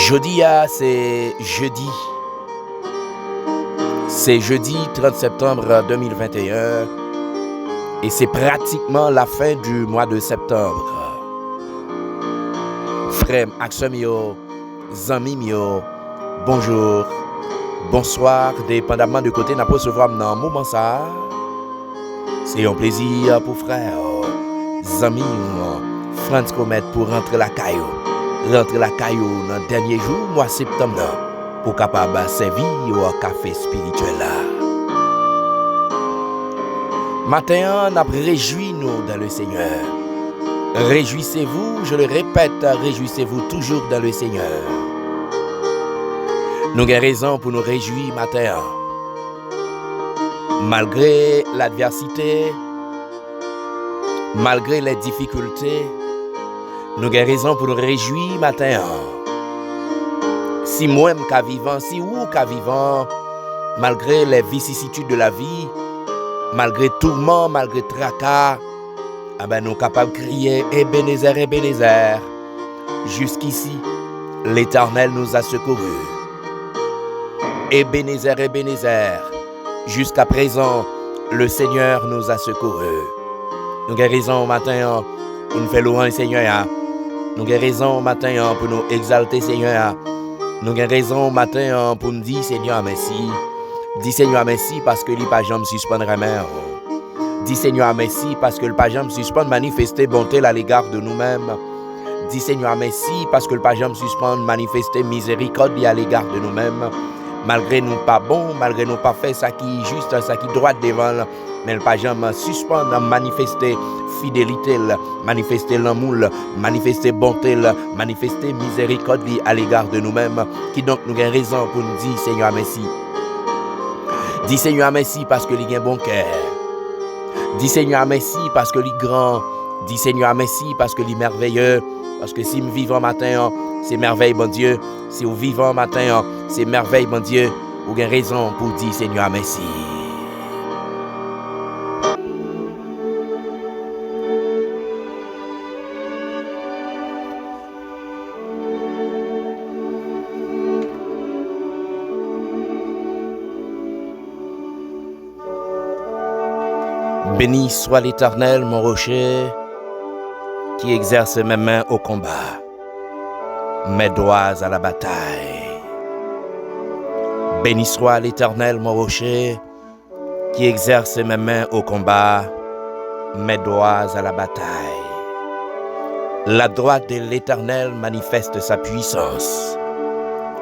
Jeudi, c'est jeudi. C'est jeudi 30 septembre 2021 et c'est pratiquement la fin du mois de septembre. Frère Axel Mio, Zami Mio, bonjour, bonsoir, dépendamment de côté n'a pas se voir dans un moment ça. C'est un plaisir pour frère Zami Franz Comet pour rentrer la caillou dans le dernier jour mois septembre pour capable servir au café spirituel là. Matin, on a réjoui nous dans le Seigneur. Réjouissez-vous, je le répète, réjouissez-vous toujours dans le Seigneur. Nous avons raison pour nous réjouir matin. Malgré l'adversité, malgré les difficultés, nous avons raison pour nous réjouir matin. Si moi-même qu'à vivant, si vous qu'à vivant, malgré les vicissitudes de la vie, malgré tourment, malgré tracas, nous sommes capables de crier Ebenezer, Ebenezer. Jusqu'ici, l'Éternel nous a secourus. Ebenezer, Ebenezer. Jusqu'à présent, le Seigneur nous a secourus. Nous avons raison matin pour nous faire louange Seigneur. Nous avons raison matin pour nous exalter Seigneur. Nous avons raison matin pour nous dire Seigneur merci. Dis Seigneur merci parce que il pas jamais suspendre la main. Dis Seigneur merci parce que le pas jamais suspendre manifester bonté à l'égard de nous-mêmes. Dis Seigneur merci parce que le pas jamais suspendre manifester miséricorde à l'égard de nous-mêmes. Malgré nous pas bon, malgré nous pas fait ça qui est juste, ça qui est droit devant, mais le pas jamais suspendre manifester fidélité, manifester l'amour, manifester bonté, manifester miséricorde à l'égard de nous-mêmes. Qui donc nous avons raison pour nous dire Seigneur merci. Dis Seigneur merci parce que il a un bon cœur. Dis Seigneur merci parce que il est grand. Dis Seigneur merci parce que il est merveilleux. Parce que si nous vivons matin, c'est merveille, bon Dieu. Si nous vivons matin, c'est merveille, bon Dieu. Vous avez raison pour dire Seigneur merci. Béni soit l'Éternel, mon rocher, qui exerce mes mains au combat, mes doigts à la bataille. Béni soit l'Éternel, mon rocher, qui exerce mes mains au combat, mes doigts à la bataille. La droite de l'Éternel manifeste sa puissance.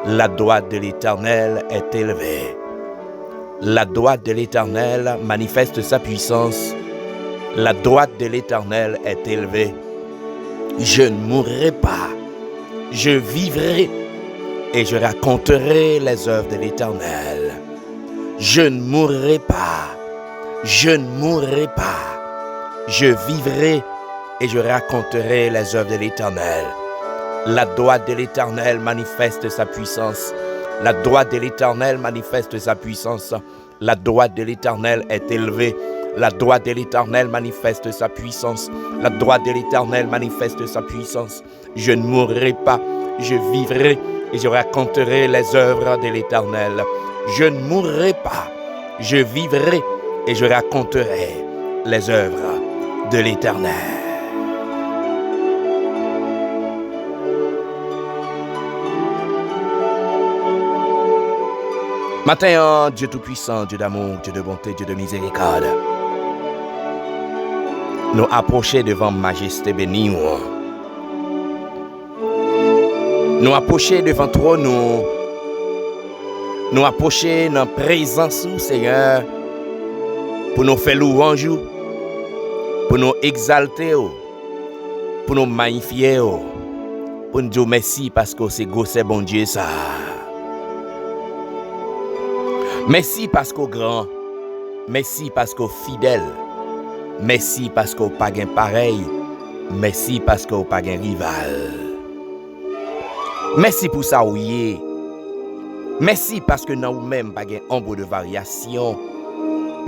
La droite de l'Éternel est élevée. La droite de l'Éternel manifeste sa puissance. La droite de l'Éternel est élevée. Je ne mourrai pas. Je vivrai et je raconterai les œuvres de l'Éternel. Je ne mourrai pas. Je ne mourrai pas. Je vivrai et je raconterai les œuvres de l'Éternel. La droite de l'Éternel manifeste sa puissance. La droite de l'Éternel manifeste sa puissance. La droite de l'Éternel est élevée. La droite de l'Éternel manifeste sa puissance. La droite de l'Éternel manifeste sa puissance. Je ne mourrai pas, je vivrai et je raconterai les œuvres de l'Éternel. Je ne mourrai pas, je vivrai et je raconterai les œuvres de l'Éternel. Matin, Dieu Tout-Puissant, Dieu d'amour, Dieu de bonté, Dieu de miséricorde, nous approcher devant Majesté bénie. Nous approcher devant toi, nous approcher dans la présence du Seigneur pour nous faire louange, pour nous exalter, pour nous magnifier, pour nous dire merci parce que c'est bon Dieu ça. Merci parce qu'au grand, merci parce qu'au fidèle, merci parce qu'au pas gain pareil, merci parce qu'au pas gain rival. Merci pour ça ouïe. Merci parce que nous même pas gain ombre de variation.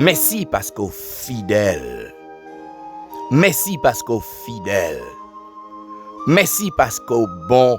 Merci parce qu'au fidèle. Merci parce qu'au fidèle. Merci parce qu'au bon.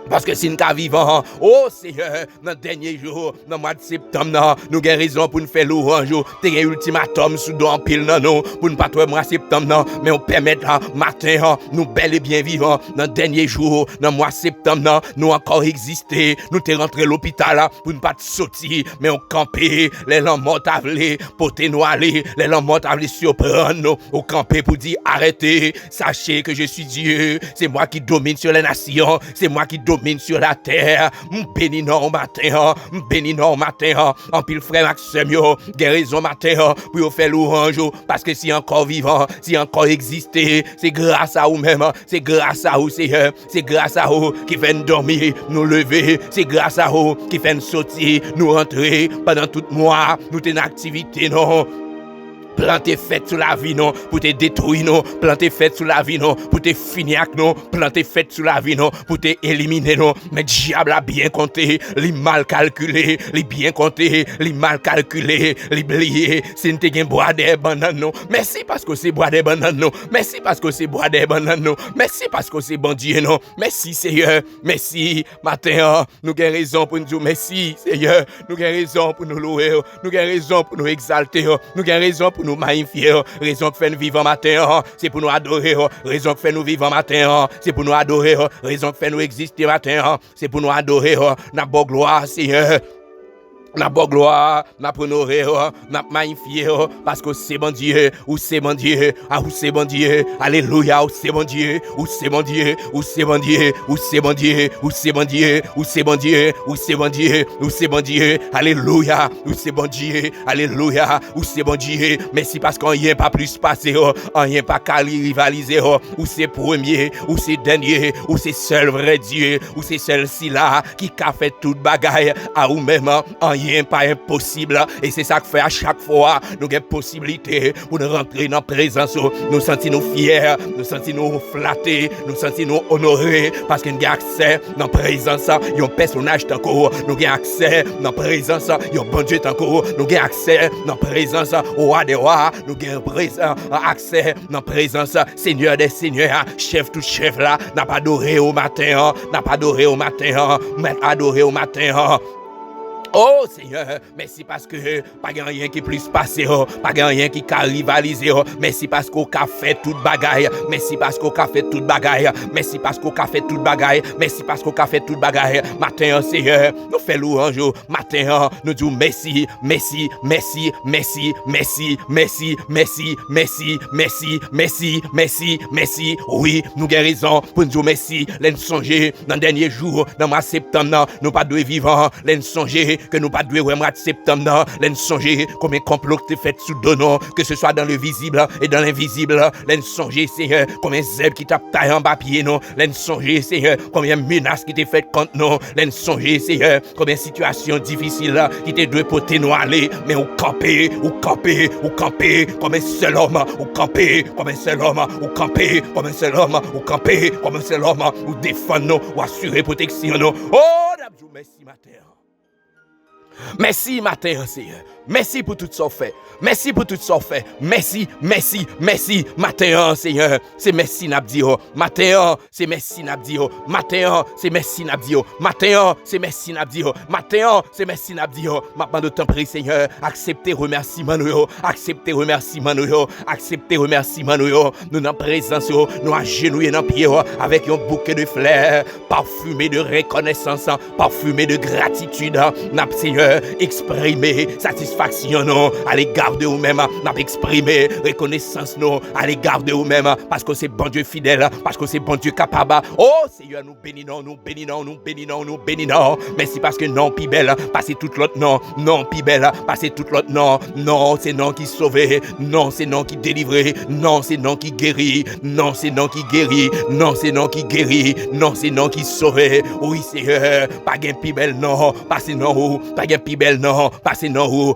Parce que si nous sommes vivants, oh Seigneur, dans le dernier jour, dans le mois de septembre, nous avons raison pour nous faire louange. Nous avons un ultimatum sous en pile dans nous, pour ne pas trouver le mois de septembre, mais on permet matin, nous bel et bien vivants. Dans le dernier jour, dans le mois de septembre, nous encore exister. Nous sommes rentrés à l'hôpital pour ne pas sortir, mais on camper. Les lampes morts avlés, pour nous aller. Les lampes morts avlés surprendre nous. On camper pour dire arrêtez. Sachez que je suis Dieu. C'est moi qui domine sur les nations. C'est moi qui domine sur la terre. Béni non matin, béni non matin. En pile frère Maxime yo, guérison matin pour vous faire louange parce que si encore vivant, si encore existé, c'est grâce à vous même, c'est grâce à vous Seigneur, c'est grâce à vous qui fait nous dormir, nous lever, c'est grâce à vous qui fait nous sortir, nous rentrer pendant tout mois, nous sommes en activité non. Planter fête sur la vie non pour te détruire non, planter fête sur la vie non pour te finir avec non, planter fête sur la vie non pour te éliminer non, mais diable a bien compté, les mal calculé, les bien compté, les mal calculé, les oublié, c'est te gen bois des bananes non, merci parce que c'est bois des bananes non, merci parce que c'est bois des bananes non, merci parce que c'est bon Dieu non, merci Seigneur, merci matin, nous avons raison pour nous dire merci Seigneur, nous avons raison pour nous louer, nous avons raison pour nous exalter, nous avons raison pour nous magnifier, raison que fait nous vivre matin, c'est pour nous adorer, raison que fait nous vivre matin, c'est pour nous adorer, raison que fait nous exister matin, c'est pour nous adorer, n'a beau gloire Seigneur. N'a pas gloire, n'a pas honoré, n'a magnifié, parce que c'est bon Dieu, ou c'est bon Dieu, ah ou c'est bon Dieu, alléluia, ou c'est bon Dieu, ou c'est bon Dieu, ou c'est bon Dieu, ou c'est bon Dieu, ou c'est bon Dieu, ou c'est bon Dieu, ou c'est bon Dieu, ou c'est bon Dieu, alléluia, ou c'est bon Dieu, alléluia, ou c'est bon Dieu, merci parce qu'on y a pas plus passé, on y a pas qu'à rivaliser, ou c'est premier, ou c'est dernier, ou c'est seul vrai Dieu, ou c'est celle-ci là qui a fait toute bagaille à ou même en rien pas impossible et c'est ça que fait à chaque fois nous avons possibilité pour nous rentrer dans la présence, nous sentir nous fiers, nous sentir nous flattés, nous sentir nous honorés parce que nous avons accès dans la présence il y a un personnage tanko, nous avons accès dans la présence il y a un bon Dieu tanko, nous avons accès dans la présence au roi des rois, nous avons accès dans la présence Seigneur des seigneurs, chef tout chef là, n'a pas adoré au matin, n'a pas adoré au matin, mais adoré au matin. Oh Seigneur, merci parce que pas rien qui plus passé, pas rien qui a rivalisé, merci parce qu'on a fait toute bagaille, merci parce qu'on a fait toute bagaille, merci parce qu'on a fait toute bagaille, merci parce qu'on a fait toute bagaille. Matin Seigneur, nous fait louange, matin nous disons merci, merci, merci, merci, merci, merci, merci, merci, merci, merci, merci, merci. Oui, nous avons raison pour nous dire merci, l'en songer dans le dernier jour, dans le mois de septembre, nous pas de vivants, l'en songer que nous pas doué mois de septembre, l'en songer comme un complot qui fait sous donnant, que ce soit dans le visible et dans l'invisible, l'en songer Seigneur comme un zèbre qui tape taille en bas pied non, l'en songer Seigneur comme une menace qui t'est faite contre nous, l'en songer Seigneur comme une situation difficile qui t'est doué pour nous aller, mais ou camper comme un seul homme, ou camper comme un seul homme, ou camper comme un seul homme, ou camper comme un seul homme, ou défendre nous, ou assurer protection nous. Oh, merci matin. Merci matin, Seigneur. Merci pour tout ce fait. Merci pour tout ce fait. Merci, merci, merci. Matin, Seigneur, c'est merci Nabdio. Matin, c'est merci Nabdio. Matin, c'est merci Nabdio. Matin, c'est merci Nabdio. Matin, c'est merci Nabdio. Maintenant de temps pris, Seigneur, acceptez remerciement nous. Acceptez remerciement nous. Acceptez remerciement nous. Nous en présence, nous agenouillés dans pied avec un bouquet de fleurs parfumé de reconnaissance, parfumé de gratitude. N'a Seigneur exprimer satisfaction non à l'égard de vous-même, n'a exprimer reconnaissance non à l'égard de vous-même parce que c'est bon Dieu fidèle, parce que c'est bon Dieu capable. Oh Seigneur, nous bénissons, nous bénissons, nous bénissons, nous bénissons. Merci parce que non pi belle, passez tout l'autre non, non pi belle, passez tout l'autre non, non c'est non qui sauve, non c'est non qui délivre, non c'est non qui guérit, non c'est non qui guérit, non c'est non qui guérit, non c'est non qui sauve. Oui Seigneur, pas gain pi belle non, passez non, pas gain pi belle non, passez non,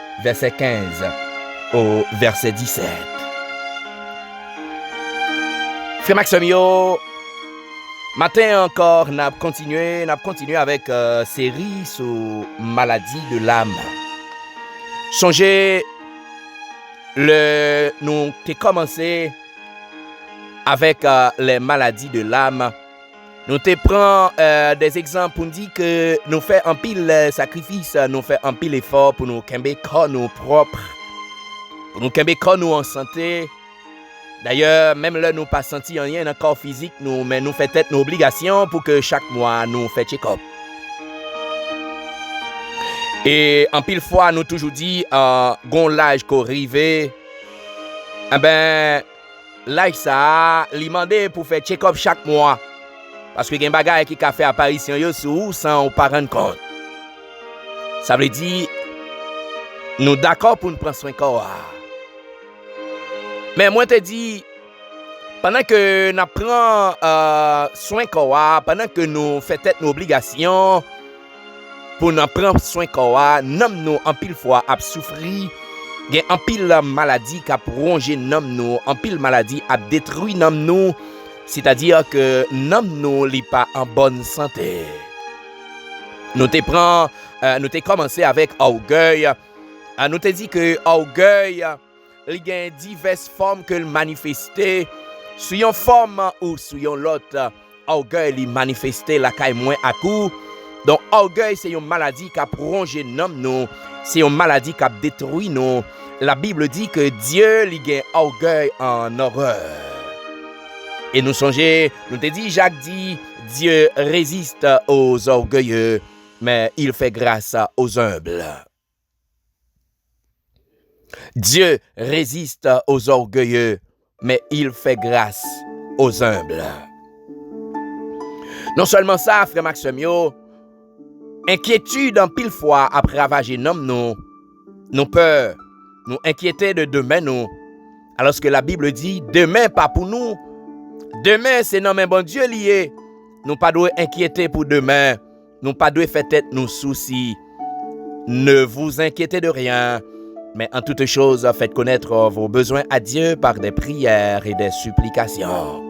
verset 15 au verset 17. Frère Maxime yo, matin encore, n'a continué avec série sur maladie de l'âme. Songez, nous avons commencé avec les maladies de l'âme. Nous te prenons des exemples pour nous dire que nous faisons un pile sacrifice, nous faisons un pile effort pour nous camber corps nous propres, pour nous camber corps nous en santé. D'ailleurs, même là, nous pas senti rien dans le corps physique, mais nous faisons peut-être nos obligations pour que chaque mois, nous fassions check-up. Et en pile fois, nous toujours dit, gon l'âge qu'on arrive, eh ben, l'âge ça, il demande pour faire check-up chaque mois. Parce que il y a des bagages qui ont fait apparition sur sans pas rendre compte. Ça veut dire, nous d'accord pour nous prendre soin corps. Mais moi, je te dis, pendant que nous prenons soin corps, pendant que nous faisons nos obligations, pour nous prendre soin corps, nous en pile fois à souffrir, il y a en pile maladie qui a prolongé nous, en pile maladie a détruit nous, c'est-à-dire que nous n'est pas en bonne santé. Nous te commencé avec orgueil. Nous te dit que orgueil, il y a diverses formes que le manifester, sur une forme ou sur une autre. Orgueil, il manifesté la caille moins à coup. Donc, orgueil, c'est une maladie qui a prolongé nous, c'est une maladie qui a détruit nous. La Bible dit que Dieu, il a orgueil en horreur. Et nous songeons, nous te dit, Jacques dit, Dieu résiste aux orgueilleux, mais il fait grâce aux humbles. Dieu résiste aux orgueilleux, mais il fait grâce aux humbles. Non seulement ça, frère Maxime, inquiétude en pile fois après ravager nous peur, nous inquiéter de demain nous. Alors que la Bible dit, demain pas pour nous, demain c'est non mais bon Dieu lié. Nous pas doit inquiéter pour demain, nous pas doit faire tête nos soucis. Ne vous inquiétez de rien, mais en toute chose faites connaître vos besoins à Dieu par des prières et des supplications.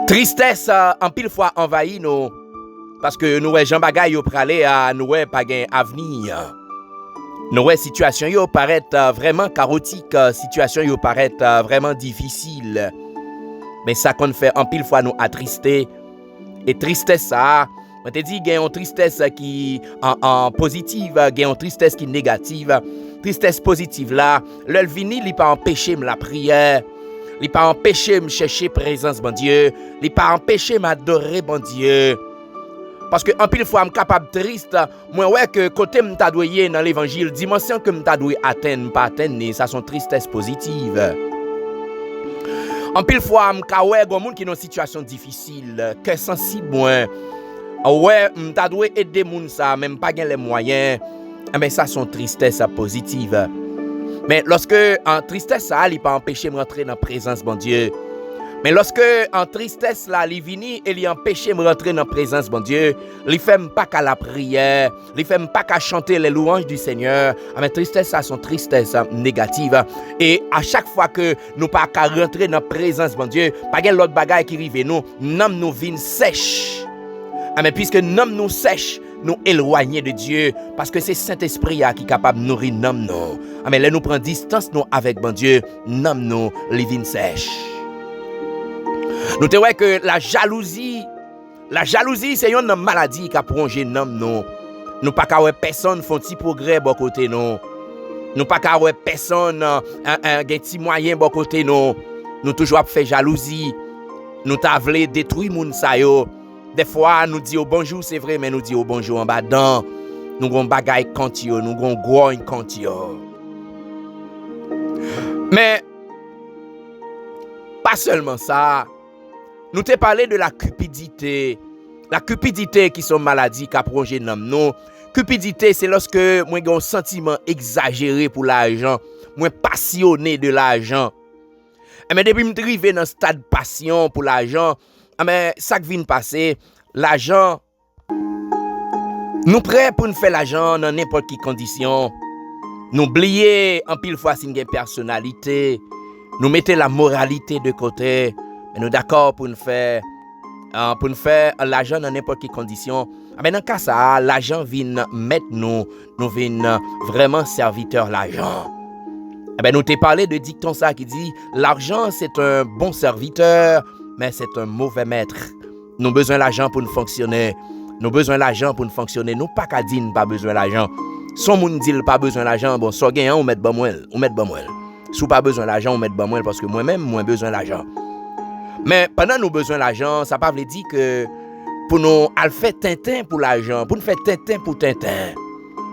Tristesse en pile fois envahit nous parce que nous Jean bagay yo pralé à nous pas gain avenir. Nous situation yo paraît vraiment chaotique, situation yo paraît vraiment difficile. Mais ça qu'on fait en pile fois nous attrister et tristesse ça, on te dit gain une tristesse qui en positive, gain une tristesse qui négative. Tristesse positive là, le vini li pas empêcher la prière. Il pas empêcher me chercher présence bon Dieu, il pas empêcher m'adorer bon Dieu. Parce que en pile fois me capable triste, moi ouais que côté me t'a doué dans l'évangile, dimension que me t'a doué atteindre pas atteindre, ça sont tristesse positive. En pile fois me ka ouais gon monde qui dans situation difficile, que sensible moi. Ouais, me t'a doué aider moun ça, même pas gain les moyens. Mais ça sont tristesse positive. Mais lorsque en tristesse ça, il pas empêcher me rentrer dans la présence bon Dieu. Mais lorsque en tristesse là, il vini et il empêcher me rentrer dans la présence bon Dieu, il fait pas qu'à la prière, il fait pas qu'à chanter les louanges du Seigneur. Mais tristesse ça son tristesse négative et à chaque fois que nous pas qu'à rentrer dans la présence bon Dieu, pas gain l'autre bagaille qui rive nous vin sèche. Mais puisque nous sèche, nous éloigner de Dieu parce que c'est Saint-Esprit qui est capable de nourrir nous. Mais là nous prend distance nous avec bon Dieu, nous les vins sèches. Nous te voyons que la jalousie c'est une maladie qui a prolongé nous. Nous pas qu'à personne font petit progrès bon côté nous. Nous pas qu'à personne un petit moyen bon côté nous. Nous toujours fait jalousie. Nous t'a voulu détruire moun sa yo. Des fois, nous disons bonjour, c'est vrai, mais nous disons bonjour en bas dedans. Nous avons bagaille contre yo, nous avons gros contre yo. Mais, pas seulement ça, nous te parlé de la cupidité. La cupidité qui sont maladies qui a prolongé dans nous. Cupidité, c'est lorsque moi j'ai un sentiment exagéré pour l'argent, moi passionné de l'argent. Mais depuis que je suis arrivé dans ce stade de passion pour l'argent, mais ça qui vient de passer, l'argent Nous prêts pour nous faire l'argent dans n'importe quelle condition. Nous oublions en pile fois une personnalité. Nous mettons la moralité de côté. Mais nous d'accord pour nous faire l'argent dans n'importe quelle condition. Mais dans le cas ça, l'argent vient mettre nous vient vraiment serviteurs l'argent. Nous t'ai parlé de dicton ça qui dit l'argent c'est un bon serviteur, mais c'est un mauvais maître. Nous avons besoin de l'argent pour nous fonctionner. Nous avons besoin de l'argent pour nous fonctionner. Nous pas qu'à dire pas besoin d'argent. Si on dit pas besoin d'argent, bon, si on on met bon moi. Si pas besoin d'argent, on met bon moi parce que moi-même moi besoin d'argent. Mais pendant nous besoin d'argent, ça pas veut dire que pour nous faire Tintin pour l'argent, pour nous faire Tintin pour Tintin.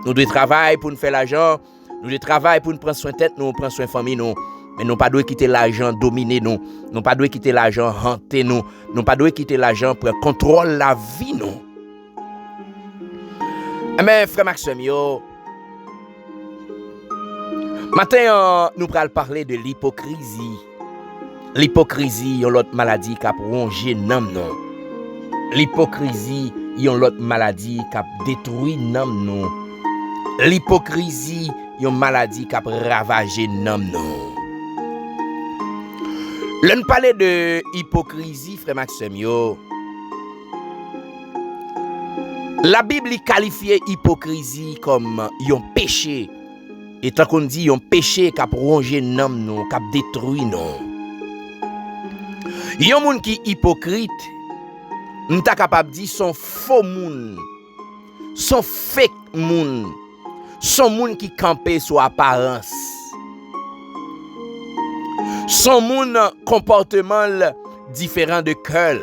Nous devons travailler pour nous faire l'argent. Nous devons travailler pour nous prendre soin de tête, nous prendre soin de famille nous. Mais nous pas doit quitter l'argent dominer nous. Nous pas doit quitter l'argent hanter nous. Nous pas doit quitter l'argent pour contrôler la vie nous. Mais frère Maxime yo, matin nous allons parler de l'hypocrisie. L'hypocrisie est l'autre maladie qui a rongé nam non. L'hypocrisie est l'autre maladie qui a détruit nam non. L'hypocrisie est une maladie qui a ravagé nam non. L'on parle de hypocrisie, frère Maxime yo. La Bible qualifie hypocrisie comme un péché. Et tant qu'on dit un péché qui a rongé nam non, qui a détruit non. Yon moun qui hypocrite, nous ta capable dire son faux moun, son fake moun, son moun qui campé sur apparence. Son moun comportement différent de cœur.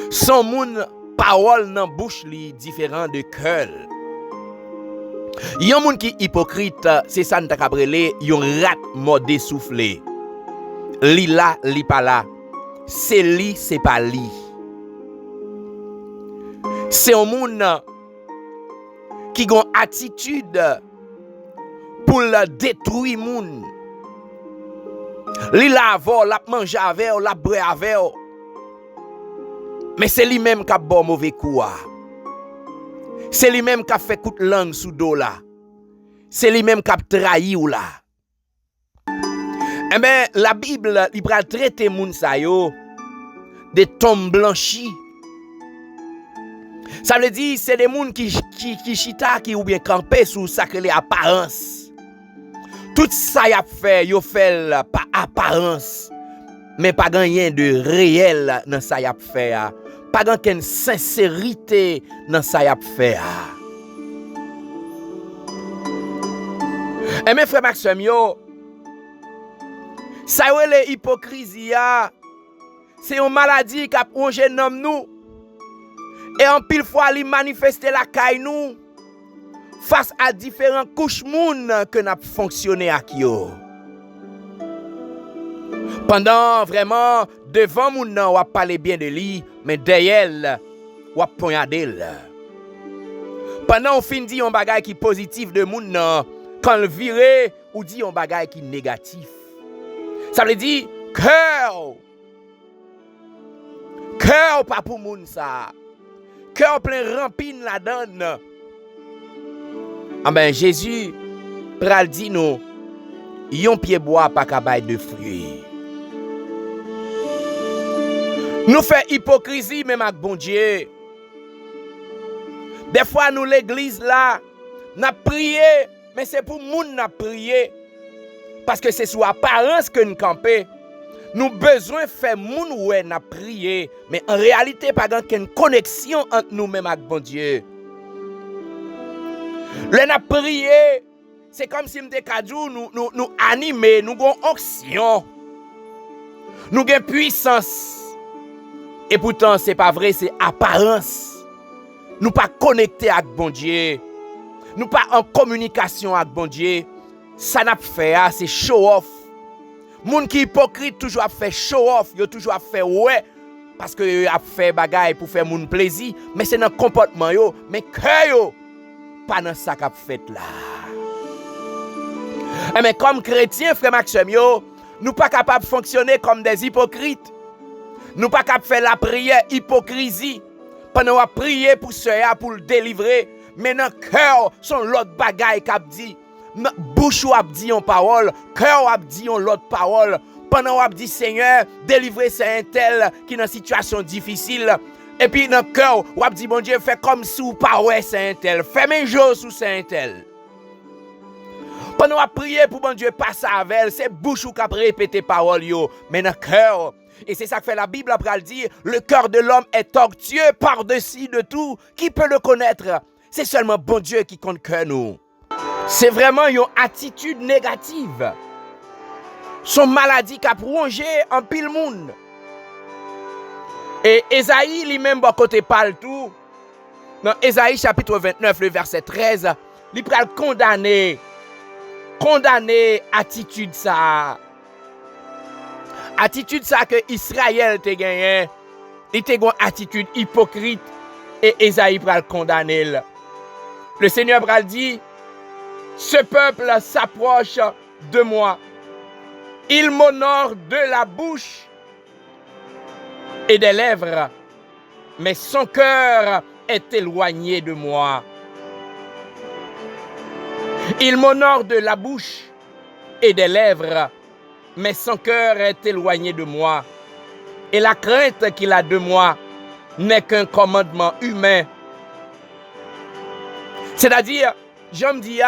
Son moun parole dans bouche li différent de cœur. Yon moun qui hypocrite, c'est ça nous ta capable yon rat mordé soufflé. Li là, li pas là. C'est li, c'est pas li. C'est un monde qui a une attitude pour le détruire moun. Li la avò, la mange avec, la bre avec. Mais c'est lui même qui a bon mauvais coup. C'est lui même qui a fait coup de langue sous dos là. C'est lui même qui a trahi ou là. Eh bien, la Bible, il va traiter moun sa yo de tombes blanchis. Ça veut dire c'est des moun qui chita qui ou bien campé sous sacré apparence. Tout ça y a fait, yo fait par apparence. Mais pas rien de réel dans ça y a fait. Pas de sincérité dans ça y a fait. Et mes frères Maxime yo, ça y est l'hypocrisie, c'est une maladie qui a rongé nous. Et en pile fois, il manifeste la caille nous face à différentes couches moun que n'a fonctionné avec yo. Pendant vraiment, devant moun nan, on parler bien de lui, mais derrière, on poignarder. Pendant on fin dit un bagay qui positif de moun nan, quand le viré, ou dit un bagay qui négatif. Ça veut dire, cœur pas pour moun ça. Cœur plein rampine la donne. Ah ben Jésus pral dit nous, yon pied bois pas kabay de fruits. Nous fait hypocrisie même avec bon Dieu. Des fois nous l'église là, n'a prié, mais c'est pour moun n'a prié. Parce que c'est sous apparence que nous campons. Nous besoin faire moun ouais n'a prié, mais en réalité pas une connexion entre nous-mêmes avec bon Dieu. Le n'a prié, c'est comme si nous animer, nous avons onction. Nous avons puissance. Et pourtant c'est pas vrai, c'est apparence. Nous pas connectés avec bon Dieu. Nous pas en communication avec bon Dieu. Ça n'a pas fait, c'est show off. Moun qui hypocrite toujours a fait show off, yo toujours a fait ouais parce que yo a fait bagaille pour faire moun plaisir, mais c'est dans comportement yo, mais cœur yo pas dans ça qu'a fait là. Mais comme chrétien frère Maxime yo, nous pas capable de fonctionner comme des hypocrites. Nous pas capable faire la prière hypocrisie Pendant qu'on prier pour ce pour le délivrer, mais dans le cœur, son l'autre bagaille qu'a dit. Bouche ou a dit en parole, cœur a dit en l'autre parole. Pendant qu'on dit Seigneur, délivrer c'est un tel qui est dans une situation difficile. Et puis dans le cœur, on dit bon Dieu, fais comme si ou pas ouais c'est un tel. Fais mes choses sous c'est un tel. Pendant qu'on prie pour bon Dieu passer avec elle, c'est bouche ou qui répéter parole yo, mais dans le cœur. Et c'est ça que fait la Bible après elle dit, le cœur de l'homme est tortueux par-dessus de tout. Qui peut le connaître? C'est seulement bon Dieu qui compte cœur nous. C'est vraiment une attitude négative. Son maladie qui a prolongé en pile monde. Et Esaïe lui-même, bon côté parle tout. Dans Esaïe chapitre 29, le verset 13, il peut condamner attitude ça. Attitude ça que Israël te gagné. Il te une attitude hypocrite et Esaïe peut le condamner. Le Seigneur va dire, ce peuple s'approche de moi. Il m'honore de la bouche et des lèvres, mais son cœur est éloigné de moi. Il m'honore de la bouche et des lèvres, mais son cœur est éloigné de moi. Et la crainte qu'il a de moi n'est qu'un commandement humain. C'est-à-dire, je me dis,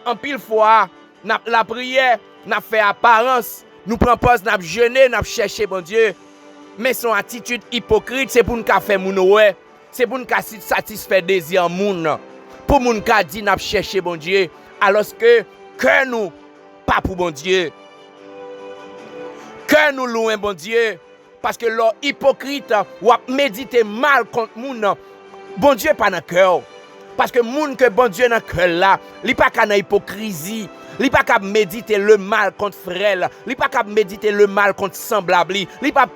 en pile fois, la prière, n'a fait apparence, nous prenons pause, n'a jeûné, n'a cherché bon Dieu. Mais son attitude hypocrite, c'est pour nous faire moun ouais, c'est pour nous satisfaire désir moun. Pour nous dire n'a cherché bon Dieu, alors que nous pas pour bon Dieu. Que nous louons bon Dieu parce que leur hypocrite ou méditer mal contre moun, bon Dieu pas dans cœur. Parce que moun que bon Dieu dans cœur là, il pas dans hypocrisie. Il n'est pas capable de méditer le mal contre frère. Il n'est pas capable de méditer le mal contre semblable. Il n'est pas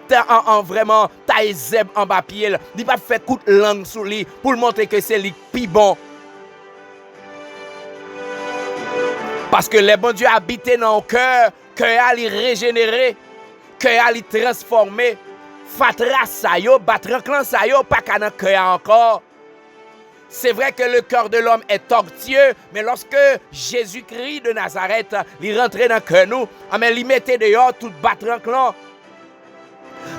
vraiment tailler zèbre en bas pied. Il n'est pas faire coup de langue sur lui pour montrer que c'est lui plus bon. Parce que les bons dieux habitent dans le cœur, cœur a régénéré, cœur a transformé. Fatra sa yo, batran sa yo, pas qu'à dans cœur encore. C'est vrai que le cœur de l'homme est tortueux, mais lorsque Jésus-Christ de Nazareth, il rentrait dans le cœur nous, il mettait dehors tout batran,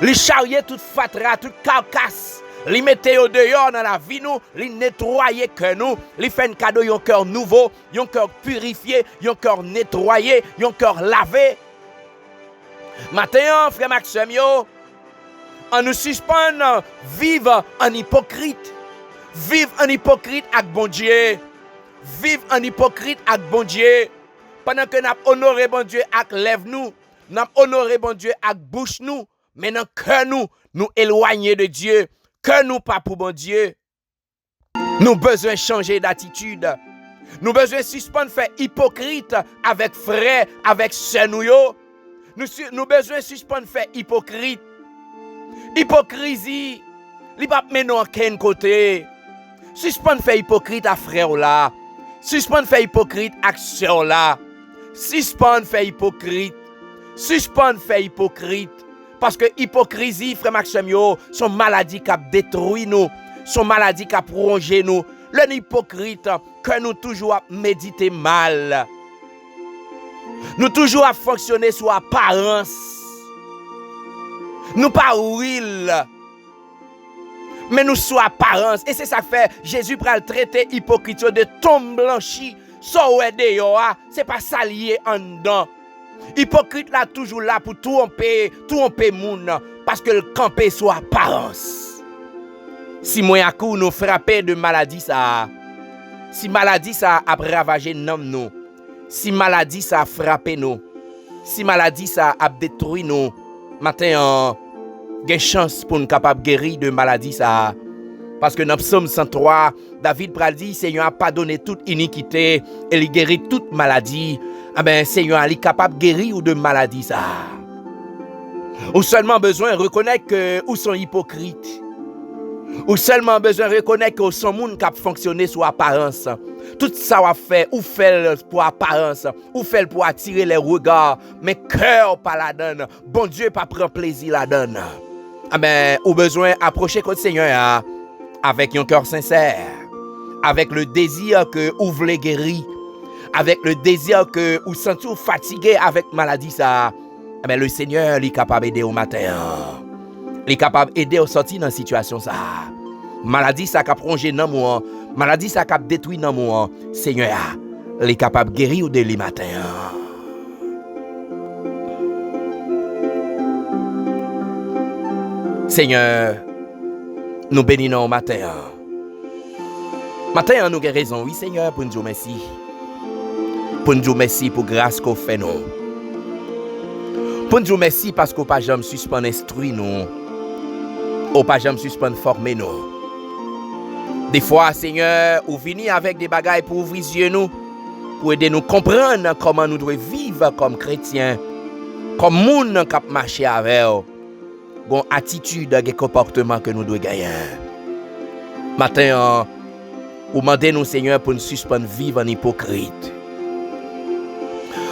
il charriait tout fatra, tout carcasse, il mettait dehors dans la vie nous, il nettoyait le cœur nous, il fait un cadeau, un cœur nouveau, un cœur purifié, un cœur nettoyé, un cœur lavé. Maintenant, frère Maxime, on nous suspend vivre en hypocrite. Vive en hypocrite avec bon Dieu. Vive en hypocrite avec bon Dieu. Pendant que nous honorons bon Dieu avec lèvres nous, nous honorons bon Dieu avec bouche nous, mais dans cœur nous éloigner de Dieu. Que nous pas pour bon Dieu. Nous besoin changer d'attitude. Nous besoin suspendre faire hypocrite avec frère, avec sœur nous. Nous besoin suspendre faire hypocrite. Hypocrisie, il pas mener à aucun côté. Suspendre faire hypocrite à frère là. Suspendre faire hypocrite à sœur là. Suspendre faire hypocrite. Suspendre faire hypocrite. Parce que hypocrisie, frère Maxime, son maladie qui a détruit nous. Son maladie qui a prolongé nous. Le hypocrite que nous toujours méditer mal. Nous toujours à fonctionner sur apparence. Nous pas real. Mais nous sommes apparence. Et c'est ça que fait Jésus pour le traiter hypocrite de tombe blanchi. So c'est pas salier en dedans. Hypocrite là toujours là pour tout on moun parce que le campé soit apparence. Si moi à coup nous frapper de maladie ça. Si maladie ça a ravagé nous. Si maladie ça a frappé nous. Si maladie ça a détruit nous. Matin une chance pour nous capable guérir de maladie ça. Parce que dans Psaume 103, David pral dit Seigneur a pardonné toute iniquité et il guérit toute maladie. Ah ben Seigneur est capable de guérir ou de maladie ça. Ou seulement besoin de reconnaître que ou sont hypocrites. Ou seulement besoin de reconnaître que sont monde qui fonctionner sur apparence. Tout ça va faire ou fait pour apparence, ou fait pour attirer les regards, mais cœur pas la donne. Bon Dieu pas prend plaisir la donne. Ah ben ou besoin approcher contre Seigneur. avec un cœur sincère, avec le désir que vous voulez guérir, avec le désir que vous sentez fatigué avec maladie ça, mais le Seigneur est capable d'aider au matin. Il est capable d'aider au sortir dans la situation ça. Maladie ça qui plongé dans moi, maladie ça qui détruit dans moi, Seigneur, il est capable de guérir dès le matin. Seigneur, nous bénissons au matin. Matin, nous avons raison, oui Seigneur, pour nous dire merci. Pour nous dire merci pour la grâce qu'on fait nous. Pour nous dire merci parce qu'on n'a pas jamais suspendu instruire nous. On n'a pas jamais suspendu former nous. Des fois, Seigneur, vous venez avec des bagailles pour ouvrir les yeux nous, pour aider nous comprendre comment nous devons vivre comme chrétiens, comme monde qui marche avec eux. Bon attitude, des comportements que nous devons gagner. Matin, vous demandez nous, Seigneur, pour nous suspendre vivre en hypocrite.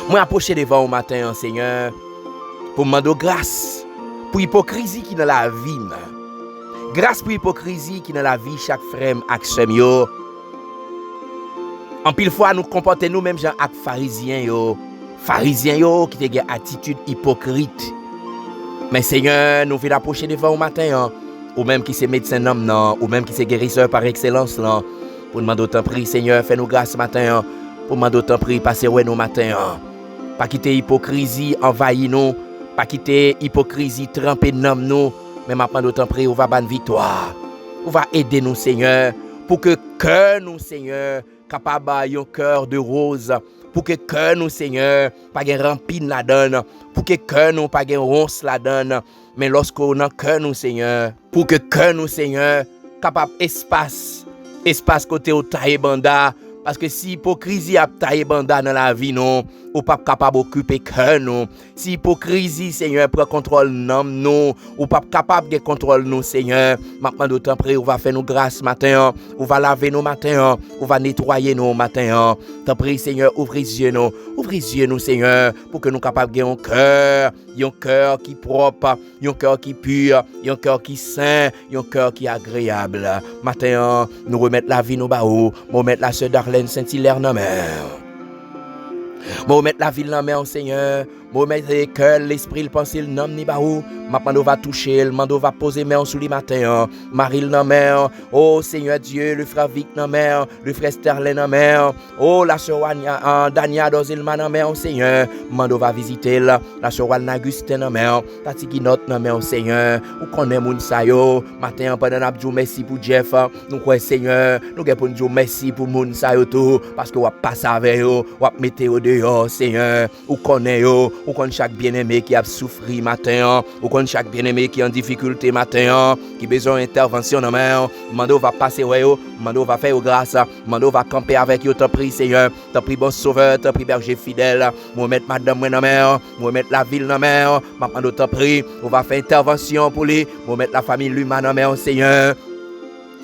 Moi, approcher devant au matin, Seigneur, pour demander grâce pour l'hypocrisie qui est dans la vie. Grâce pour l'hypocrisie qui est dans la vie, chaque frère ak sœur yo. En pile fois, nous comportons nous-mêmes gens ak pharisiens yo. Pharisiens yo qui ont une attitude hypocrite. Mais Seigneur, nous voulons approcher devant au matin, ou même qui c'est médecin ou même qui c'est guérisseur par excellence, pour demander autant prix, Seigneur, fais-nous grâce ce matin, pour demander autant prix, passer ouais nos matins. Pas quitter hypocrisie, envahir nous, pas quitter hypocrisie, tremper dans nous, mais maintenant d'autant prix, on va ban victoire. On va aider nous, Seigneur, pour que cœur nous, Seigneur, capable un cœur de rose. Pour que cœur nous, Seigneur, pas de rampine la donne. Pour que cœur nous, pas de ronce la donne. Mais lorsqu'on a cœur nous, Seigneur, pour que cœur nous, Seigneur, capable espace côté au taille banda. Parce que si hypocrisie a taille banda dans la vie, non, ou pas capable d'occuper cœur, non. Si hypocrisie, Seigneur, prend contrôle non, ou pas capable de contrôler nous, Seigneur. Maintenant, d'autant près, on va faire nos grâces matin, on va laver nos matins, on va nettoyer nos matins. T'en prie, Seigneur, ouvrez les yeux, nous, Seigneur, pour que nous capables de gagner un cœur qui est propre, un cœur qui est pur, un cœur qui est saint, un cœur qui est agréable. Matin, nous remettre la vie, nous baou, nous remettre la sœur Darlene Saint-Hilaire dans la main. Nous remettre la ville dans la main, Seigneur. Nous remettre le cœur, l'esprit, le pensée, le nom, ni baou. Maintenant, on va toucher, on va poser main sous les matins. Marie dans la main. Oh, Seigneur Dieu, le frère Vic dans la main. Le frère Sterling dans la main. Oh, la sœur Dania Dozilman dans la main, Seigneur. Mando va visiter la sœur Augustin dans la main. Tati Guinot dans la main, Seigneur. Ou connaît moun sa yo. Matin, pendant nous merci pour Jeff. Nous croyons, Seigneur. Nous pour nous merci pour moun sa yo tout. Parce que vous passez avec yo. Vous mettez au dehors, Seigneur. Ou connaît yo. Ou connaît chaque bien-aimé qui a souffert matin. Ou connaît chaque bien-aimé qui est en difficulté matin, qui a besoin d'intervention dans main. Mando va passer ouais, Mando va faire grâce, Mando va camper avec yo. T'en prie, Seigneur, t'en prie, bon sauveur, t'en prie, berger fidèle. Moi mettre madame dans main, moi mettre la ville dans main. Mando t'en prie, on va faire intervention pour lui. Moi mettre la famille Luma dans main, Seigneur.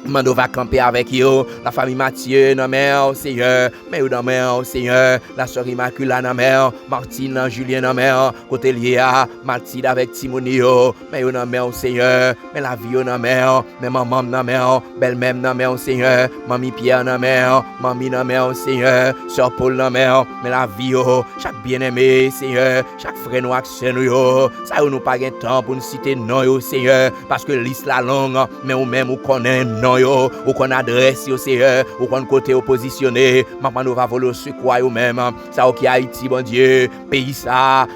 Mando va camper avec yo, la famille Mathieu dans mer, Seigneur, mais dans mer, Seigneur, la sœur Immaculée dans mer, Martine, Julien dans mer, côté Léa, Mathilde avec Timonio, mais dans mer, Seigneur, mais la vie dans mer, mais maman dans mer, belle-mère dans mer, Seigneur, mamie Pierre dans mer, mamie dans mer, Seigneur, sœur Paul dans mer, mais la vie, chaque bien-aimé, Seigneur, chaque frère nous accès nous, ça nous pas de temps pour nous citer non, Seigneur, parce que liste la langue, mais ou même ou connaît non. Ou qu'on adresse au Seigneur, ou qu'on côté oppositionné, maman nous va voler ce quoi ou même, ça qui Haïti, bon Dieu, pays ça,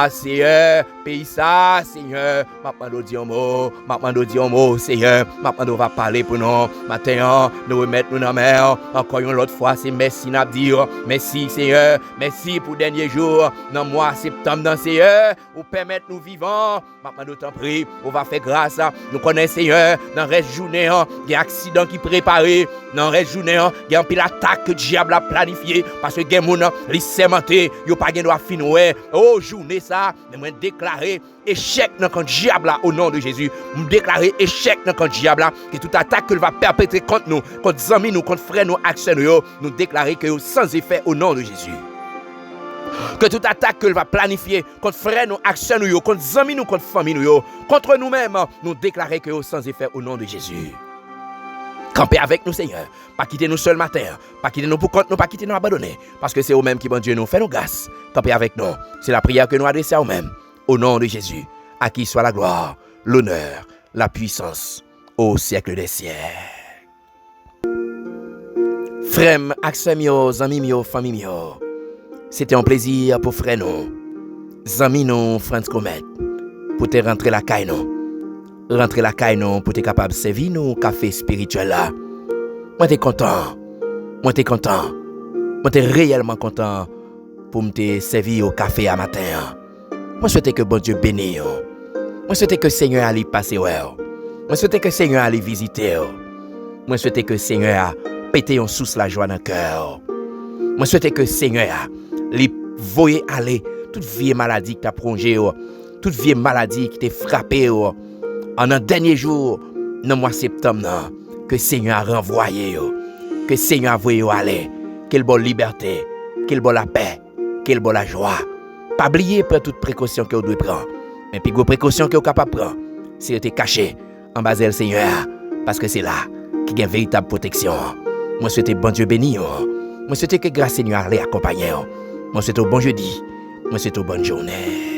Seigneur, pays ça, Seigneur, maman nous dit un mot, Seigneur, maman nous va parler pour nous, matin, nous remettre nous dans la mer, encore une autre fois, c'est merci n'a dire, merci Seigneur, merci pour dernier jour, dans le mois septembre, dans Seigneur, ou permettre nous vivants, maman nous t'en prie, on va faire grâce, nous connaissons Seigneur, dans reste journée, il y a accident qui préparé, dans reste journée, il y a un pile attaque que le diable a planifié, parce que il y a des gens qui sont sémentés, ils n'ont pas de droit finir, oh journée ça, mais déclarer échec dans le diable au nom de Jésus, déclarer échec dans le diable, que toute attaque qu'il va perpétrer contre nous, contre amis nous, contre frères nous, actions nous déclarer que sans effet au nom de Jésus. Que toute attaque que va planifier contre frères, nous, action nous, contre amis nous, contre famille nous, contre nous-mêmes, nous déclarer que sans effet au nom de Jésus. Campez avec nous, Seigneur. Pas quitter nous seul matin. Pas quitter nous pour compte, nous pas quitter nous abandonner. Parce que c'est eux-mêmes qui, bon Dieu, nous fait nos grâces. Campez avec nous. C'est la prière que nous adressons à eux-mêmes. Au nom de Jésus. À qui soit la gloire, l'honneur, la puissance au siècle des siècles. Frères, accès mio, amis mio, famille mio. C'était un plaisir pour frère nous. Amis nous, France Comet. Pour te rentrer la caille nous. Rentrer la caille nous pour te capable de servir nous café spirituel là. Moi t'es content. Moi t'es content. Moi t'es réellement content pour me te servir au café à matin. Moi souhaite que bon Dieu bénisse. Moi souhaite que Seigneur allait passer ouais. Moi souhaite que Seigneur allait visiter. Moi souhaite que Seigneur a pété en sous la joie dans le cœur. Moi souhaite que Seigneur les voyait aller toute vieille maladie qui t'a plongé, toute vieille maladie qui t'a frappé en un dernier jour dans le mois de septembre, que Seigneur a renvoyé, que Seigneur a voyé aller, quelle bonne liberté, quelle bonne la paix, quelle bonne la joie. Pas oublier prendre toute précaution que vous devez prendre. Mais puis vos précautions que vous capable de prendre, c'est de caché en bas de Seigneur, parce que c'est là qu'il y a une véritable protection. Moi souhaite bon Dieu béni. Moi souhaite que grâce Seigneur les accompagne. Moi souhaite au bon jeudi. Moi souhaite au bonne journée.